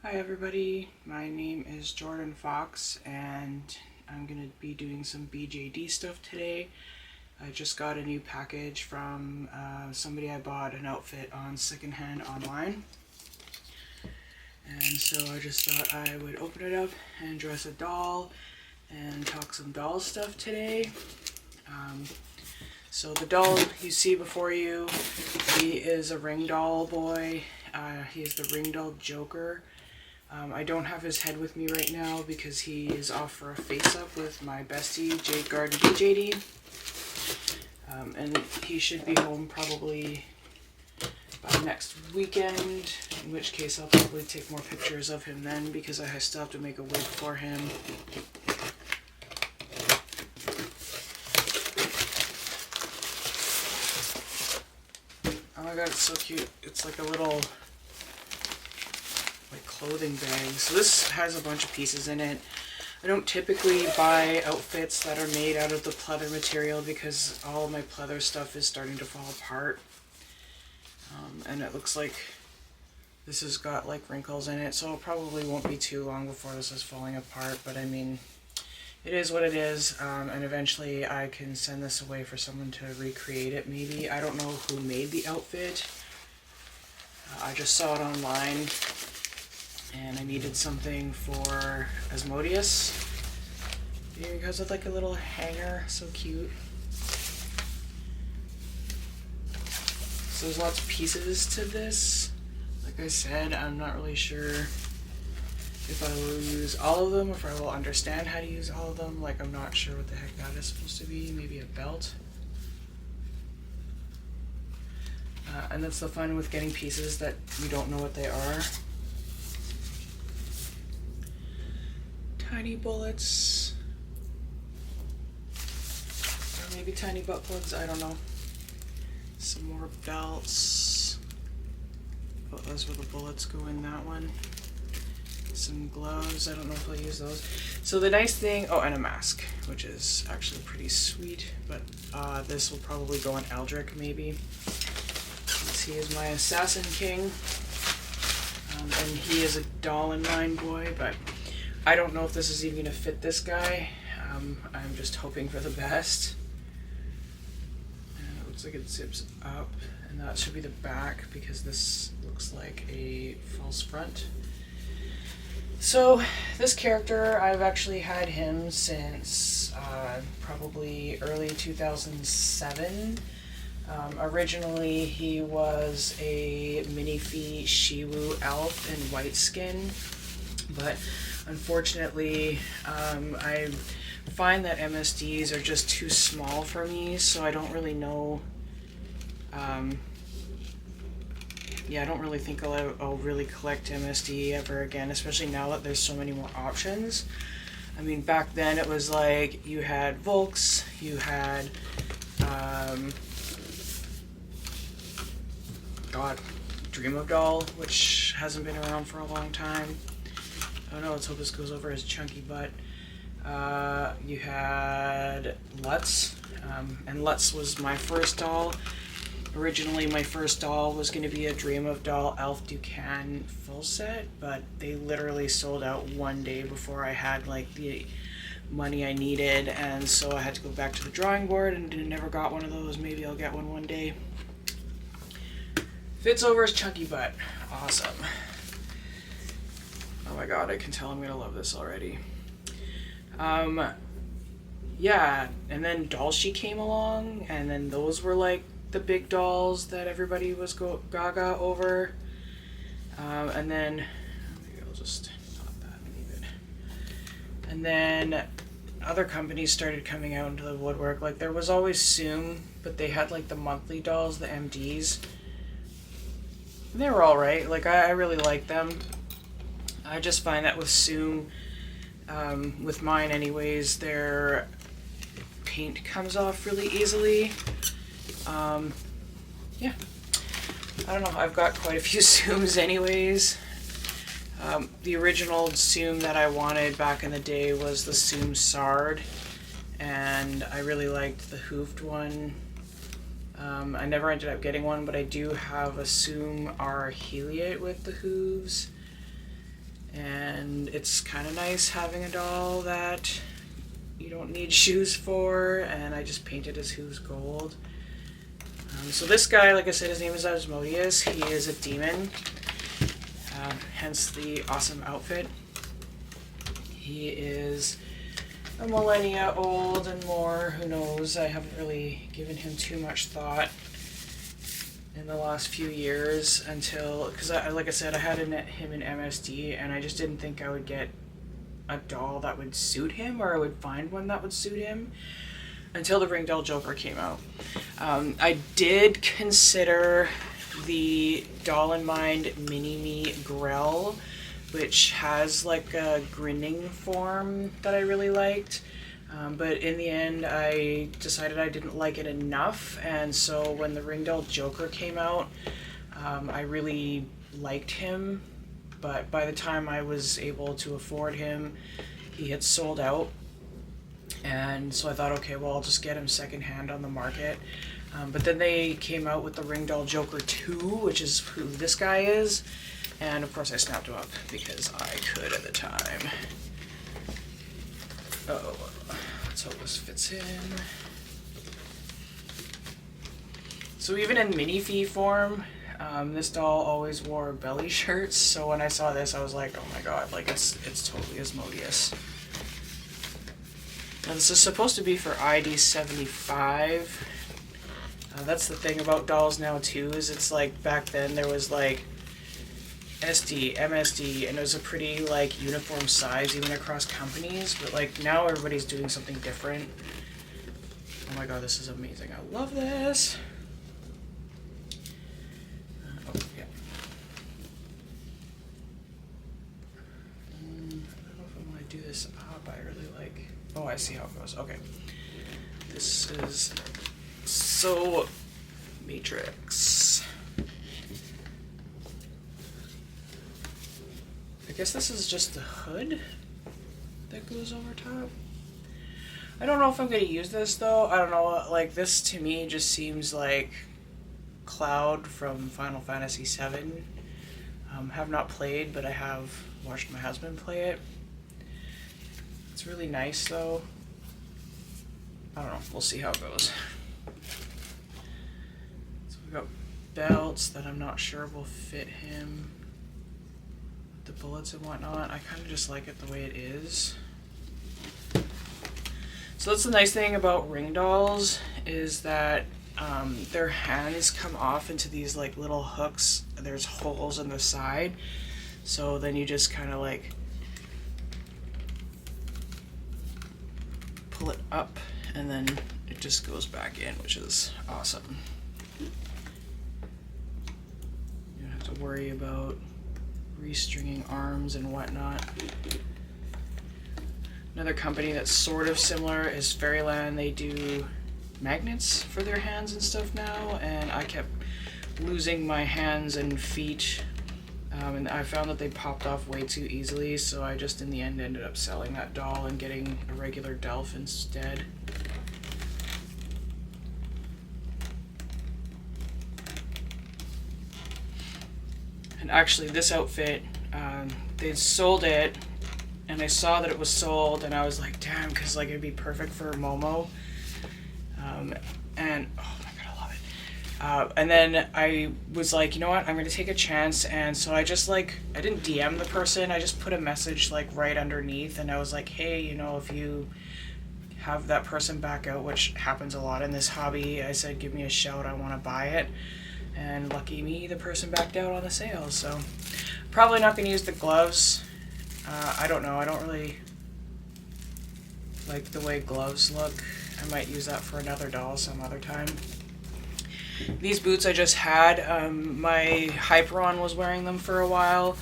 Hi everybody, my name is Jordan Fox and I'm going to be doing some BJD stuff today. I just got a new package from somebody. I bought an outfit on secondhand online. And so I just thought I would open it up and dress a doll and talk some doll stuff today. So the doll you see before you, he is a Ringdoll boy. He is the Ringdoll Joker. I don't have his head with me right now because he is off for a face-up with my bestie, Jade Garden BJD. And he should be home probably by next weekend, in which case I'll probably take more pictures of him then because I still have to make a wig for him. Oh my god, it's so cute. It's like a little clothing bag. So this has a bunch of pieces in it. I don't typically buy outfits that are made out of the pleather material because all of my pleather stuff is starting to fall apart. And it looks like this has got like wrinkles in it, so it probably won't be too long before this is falling apart, but I mean, it is what it is, and eventually I can send this away for someone to recreate it maybe. I don't know who made the outfit. I just saw it online and I needed something for Asmodeus because it's like a little hanger, so cute. So there's lots of pieces to this. Like I said, I'm not really sure if I will use all of them, if I will understand how to use all of them. Like, I'm not sure what the heck that is supposed to be. Maybe a belt. And that's the fun with getting pieces that you don't know what they are. Tiny bullets, or maybe tiny butt plugs, I don't know. Some more belts. Oh, those where the bullets go in that one. Some gloves, I don't know if I'll use those. So the nice thing, oh, and a mask, which is actually pretty sweet, but this will probably go in Eldritch maybe. He is my assassin king, and he is a doll in mine boy, but I don't know if this is even going to fit this guy. I'm just hoping for the best. It looks like it zips up, and that should be the back because this looks like a false front. So this character, I've actually had him since probably early 2007. Originally he was a Minifee Shiwu elf in white skin, but unfortunately, I find that MSDs are just too small for me, so I don't really know. Yeah, I don't really think I'll really collect MSD ever again, especially now that there's so many more options. I mean, back then it was like you had Volks, you had, Dream of Doll, which hasn't been around for a long time. Oh no, let's hope this goes over his chunky butt. You had Lutz, and Lutz was my first doll. Originally, my first doll was going to be a Dream of Doll Elf Ducan full set, but they literally sold out one day before I had like the money I needed, and so I had to go back to the drawing board and never got one of those. Maybe I'll get one day. Fits over his chunky butt. Awesome. Oh my god, I can tell I'm gonna love this already. Yeah, and then Doll She came along, and then those were like the big dolls that everybody was gaga over. And then, maybe I'll just pop that and leave it. And then other companies started coming out into the woodwork. Like, there was always Zoom, but they had like the monthly dolls, the MDs. They were alright, like I really liked them. I just find that with Zoom, with mine anyways, their paint comes off really easily. Yeah, I don't know, I've got quite a few Zooms anyways. The original Zoom that I wanted back in the day was the Zoom Sard, and I really liked the hoofed one. I never ended up getting one, but I do have a Zoom R Heliate with the hooves. And it's kind of nice having a doll that you don't need shoes for, and I just painted his hooves gold. So this guy, like I said, his name is Asmodeus. He is a demon, hence the awesome outfit. He is a millennia old and more, who knows. I haven't really given him too much thought in the last few years until, because like I said, I had him in MSD, and I just didn't think I would get a doll that would suit him, or I would find one that would suit him, until the Ringdoll Joker came out. I did consider the Doll in Mind Mini-Me Grell, which has like a grinning form that I really liked. But in the end, I decided I didn't like it enough, and so when the Ringdoll Joker came out, I really liked him, but by the time I was able to afford him, he had sold out. And so I thought, okay, well, I'll just get him secondhand on the market. But then they came out with the Ringdoll Joker 2, which is who this guy is. And of course I snapped him up because I could at the time. Oh, let's hope this fits in. So even in minifee form, this doll always wore belly shirts. So when I saw this, I was like, oh my god, like it's totally Asmodeus. Now this is supposed to be for ID 75. That's the thing about dolls now too, is it's like back then there was like SD, MSD, and it was a pretty like uniform size even across companies, but like now everybody's doing something different. Oh my god, this is amazing. I love this. Oh, yeah. I don't know if I want to do this up. I really like... Oh, I see how it goes. Okay. This is so Matrix. I guess this is just the hood that goes over top. I don't know if I'm going to use this though. I don't know, like this to me just seems like Cloud from Final Fantasy VII. Have not played, but I have watched my husband play it. It's really nice though. I don't know, we'll see how it goes. So we've got belts that I'm not sure will fit him. The bullets and whatnot. I kind of just like it the way it is. So that's the nice thing about ring dolls, is that their hands come off into these like little hooks. There's holes in the side, so then you just kind of like pull it up and then it just goes back in, which is awesome. You don't have to worry about restringing arms and whatnot. Another company that's sort of similar is Fairyland. They do magnets for their hands and stuff now, and I kept losing my hands and feet, and I found that they popped off way too easily, so I just in the end ended up selling that doll and getting a regular Delph instead. And actually this outfit, they sold it, and I saw that it was sold, and I was like, damn, because like it'd be perfect for Momo. And oh my god, I love it. And then I was like, you know what, I'm gonna take a chance, and so I just like, I didn't DM the person, I just put a message like right underneath, and I was like, hey, you know, if you have that person back out, which happens a lot in this hobby, I said, give me a shout, I want to buy it. And lucky me, the person backed out on the sale. So probably not gonna use the gloves. I don't know, I don't really like the way gloves look. I might use that for another doll some other time. These boots I just had, my Hyperon was wearing them for a while,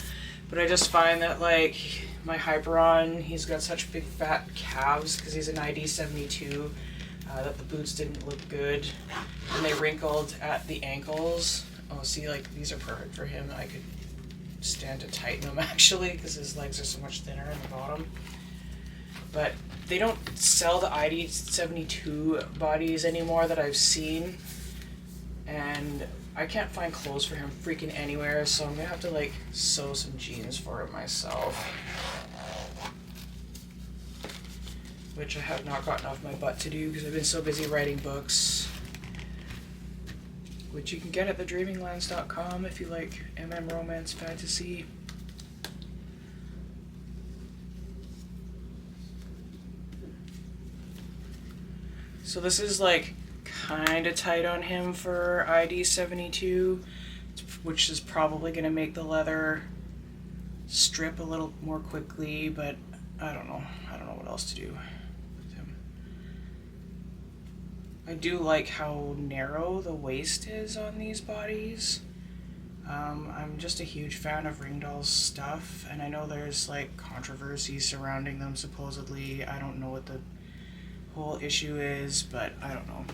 but I just find that like my Hyperon, he's got such big fat calves because he's an ID 72, that the boots didn't look good, and they wrinkled at the ankles. Oh, see, like these are perfect for him. I could stand to tighten them actually because his legs are so much thinner in the bottom. But they don't sell the ID 72 bodies anymore that I've seen, and I can't find clothes for him freaking anywhere, so I'm gonna have to like sew some jeans for him myself. Which I have not gotten off my butt to do because I've been so busy writing books. Which you can get at thedreaminglands.com if you like romance fantasy. So this is like kind of tight on him for ID 72, which is probably going to make the leather strip a little more quickly, but I don't know. I don't know what else to do with him. I do like how narrow the waist is on these bodies. I'm just a huge fan of Ringdoll's stuff, and I know there's like controversy surrounding them supposedly. I don't know what the whole issue is, but I don't know.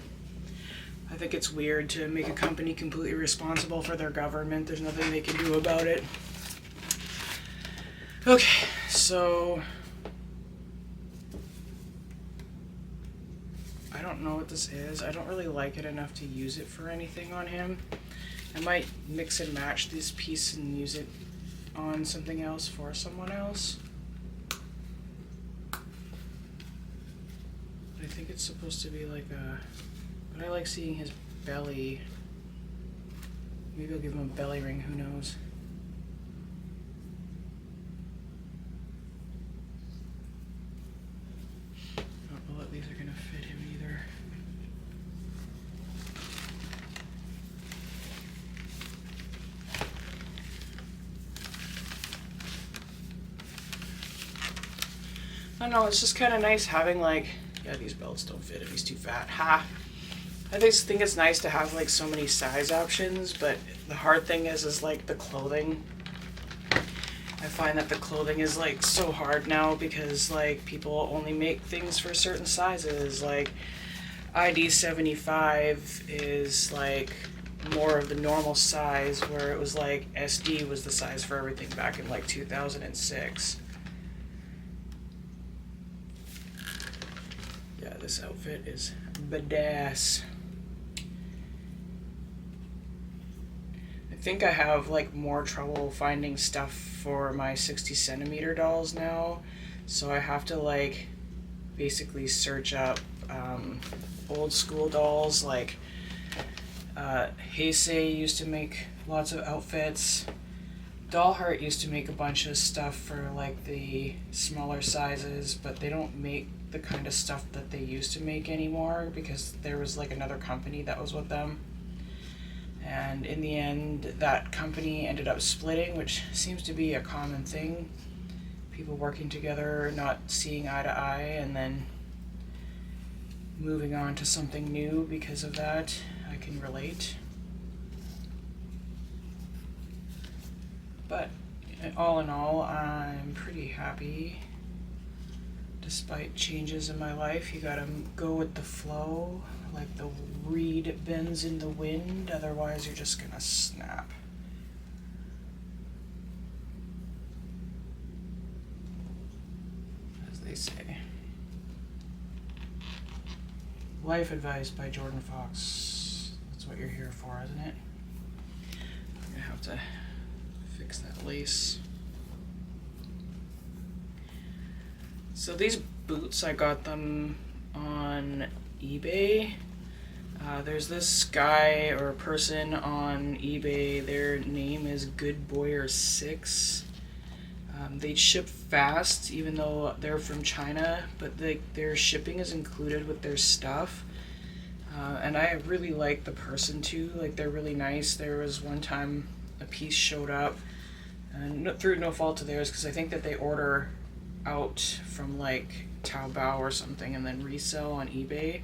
I think it's weird to make a company completely responsible for their government. There's nothing they can do about it. Okay, so I don't know what this is. I don't really like it enough to use it for anything on him. I might mix and match this piece and use it on something else for someone else. I think it's supposed to be like a... But I like seeing his belly. Maybe I'll give him a belly ring, who knows. I don't know that these are going to fit him either. I don't know, it's just kind of nice having like... Yeah, these belts don't fit him, he's too fat. Ha! I just think it's nice to have like so many size options, but the hard thing is like the clothing. I find that the clothing is like so hard now because like people only make things for certain sizes. Like ID 75 is like more of the normal size, where it was like SD was the size for everything back in like 2006. Yeah, this outfit is badass. I think I have like more trouble finding stuff for my 60 centimeter dolls now, so I have to like basically search up old school dolls. Like Heisei used to make lots of outfits. Doll Heart used to make a bunch of stuff for like the smaller sizes, but they don't make the kind of stuff that they used to make anymore because there was like another company that was with them. And in the end, that company ended up splitting, which seems to be a common thing. People working together, not seeing eye to eye, and then moving on to something new because of that. I can relate. But all in all, I'm pretty happy. Despite changes in my life, you gotta go with the flow, like the reed bends in the wind, otherwise you're just gonna snap. As they say. Life advice by Jordan Fox. That's what you're here for, isn't it? I'm gonna have to fix that lace. So these boots, I got them on eBay. There's this guy or person on eBay, their name is Goodboyer6. They ship fast, even though they're from China, but their shipping is included with their stuff. And I really like the person too, like they're really nice. There was one time a piece showed up, and through no fault of theirs, because I think that they order out from like Taobao or something and then resell on eBay,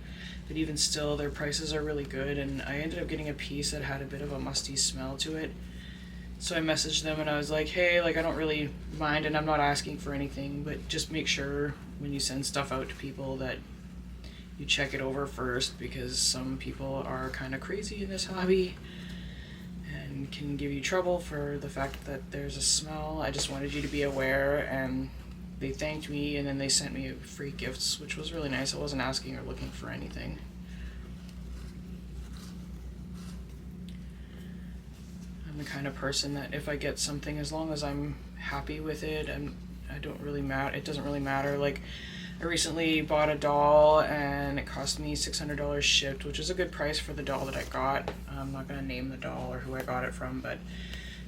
but even still their prices are really good, and I ended up getting a piece that had a bit of a musty smell to it. So I messaged them and I was like, hey, like I don't really mind and I'm not asking for anything, but just make sure when you send stuff out to people that you check it over first, because some people are kind of crazy in this hobby and can give you trouble for the fact that there's a smell. I just wanted you to be aware, and they thanked me and then they sent me free gifts, which was really nice. I wasn't asking or looking for anything. I'm the kind of person that if I get something, as long as I'm happy with it, I don't really matter. It doesn't really matter. Like, I recently bought a doll and it cost me $600 shipped, which is a good price for the doll that I got. I'm not gonna name the doll or who I got it from, but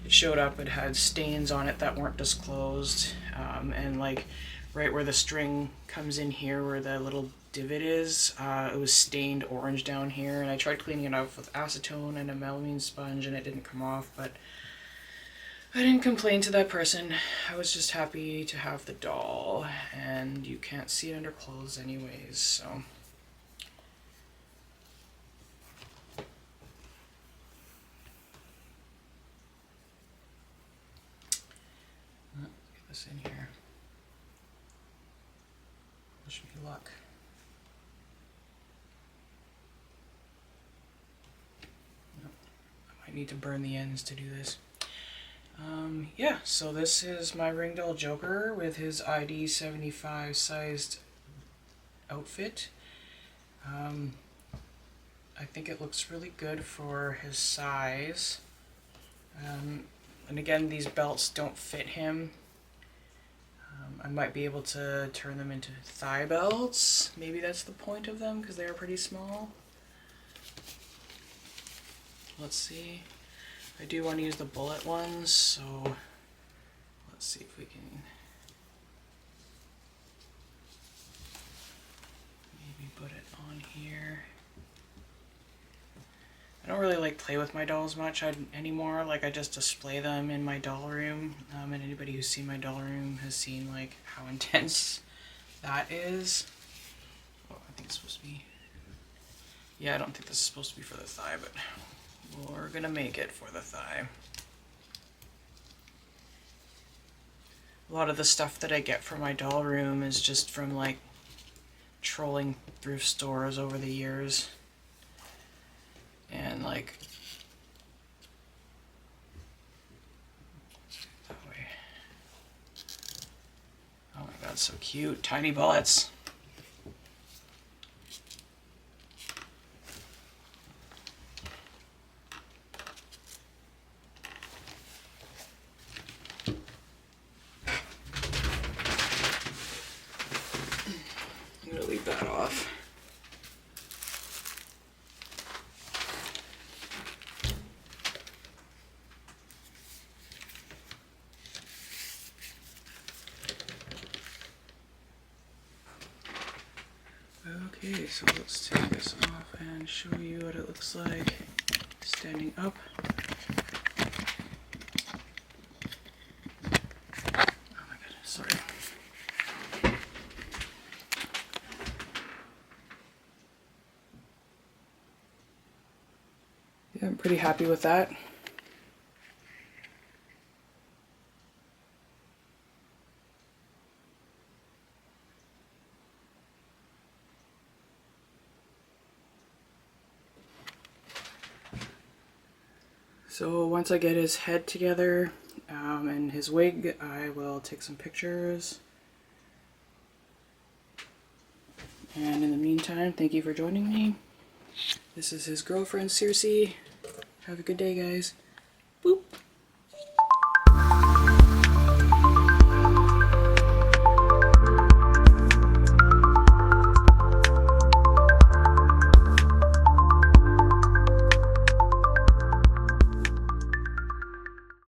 it showed up. It had stains on it that weren't disclosed, and like right where the string comes in here, where the little divot is, it was stained orange down here. And I tried cleaning it off with acetone and a melamine sponge, and it didn't come off. But I didn't complain to that person. I was just happy to have the doll, and you can't see it under clothes anyways, so. Let's get this in here. Wish me luck. Nope. I might need to burn the ends to do this. Yeah, so this is my Ringdoll Joker with his ID 75 sized outfit. I think it looks really good for his size. And again, these belts don't fit him. I might be able to turn them into thigh belts. Maybe that's the point of them, because they are pretty small. Let's see. I do want to use the bullet ones, so let's see if we can maybe put it on here. I don't really like play with my dolls much anymore. Like, I just display them in my doll room, and anybody who's seen my doll room has seen like how intense that is. Oh, I think it's supposed to be. Yeah, I don't think this is supposed to be for the thigh, but we're gonna make it for the thigh. A lot of the stuff that I get for my doll room is just from like trolling thrift stores over the years. And like, that way. Oh my god, so cute. Tiny bullets. I'm gonna leave that off. Okay, so let's take this off and show you what it looks like standing up. Oh my goodness, sorry. Yeah, I'm pretty happy with that. So once I get his head together and his wig, I will take some pictures. And in the meantime, thank you for joining me. This is his girlfriend, Circe. Have a good day, guys. Boop.